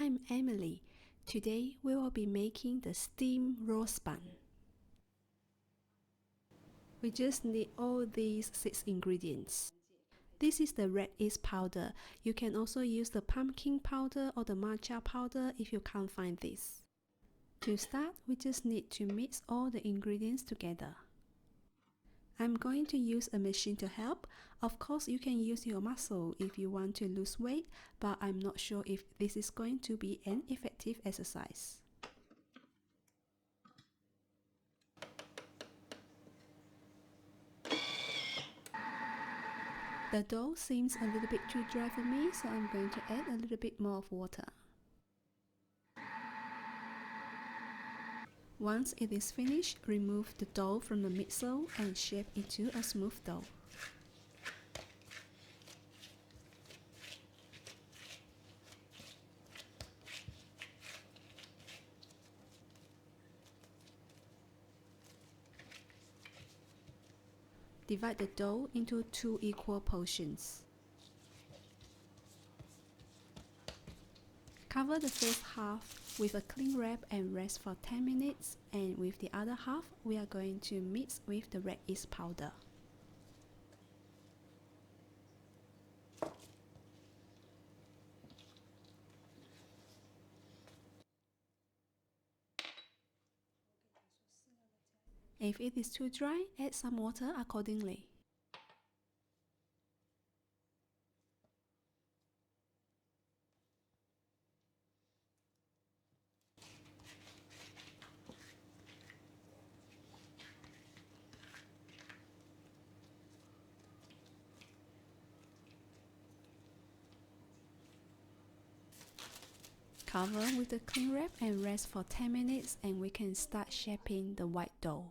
I'm Emily. Today we will be making the steamed rose bun. We just need all these 6 ingredients. This is the red yeast powder. You can also use the pumpkin powder or the matcha powder if you can't find this. To start, we just need to mix all the ingredients together. I'm going to use a machine to help. Of course, you can use your muscle if you want to lose weight, but I'm not sure if this is going to be an effective exercise. The dough seems a little bit too dry for me, so I'm going to add a little bit more of water. Once it is finished, remove the dough from the mixer and shape it to a smooth dough. Divide the dough into 2 equal portions. Cover the first half with a cling wrap and rest for 10 minutes, and with the other half, we are going to mix with the red yeast powder. If it is too dry, add some water accordingly. Cover with the cling wrap and rest for 10 minutes, and we can start shaping the white dough.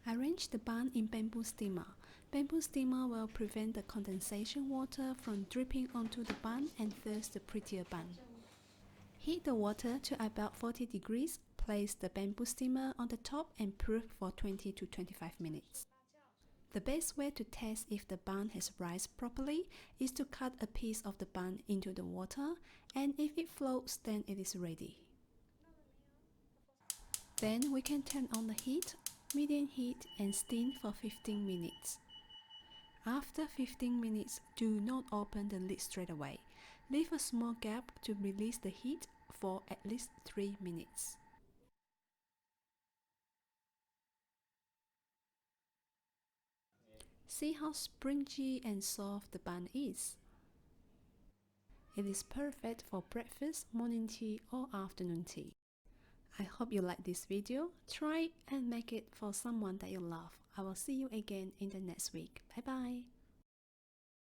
Arrange the bun in bamboo steamer. Bamboo steamer will prevent the condensation water from dripping onto the bun and thus the prettier bun. Heat the water to about 40 degrees. Place the bamboo steamer on the top and proof for 20 to 25 minutes. The best way to test if the bun has rised properly is to cut a piece of the bun into the water, and if it floats, then it is ready. Then we can turn on the heat, medium heat, and steam for 15 minutes. After 15 minutes, do not open the lid straight away. Leave a small gap to release the heat for at least 3 minutes. See how springy and soft the bun is. It is perfect for breakfast, morning tea, or afternoon tea. I hope you like this video. Try and make it for someone that you love. I will see you again in the next week. Bye bye.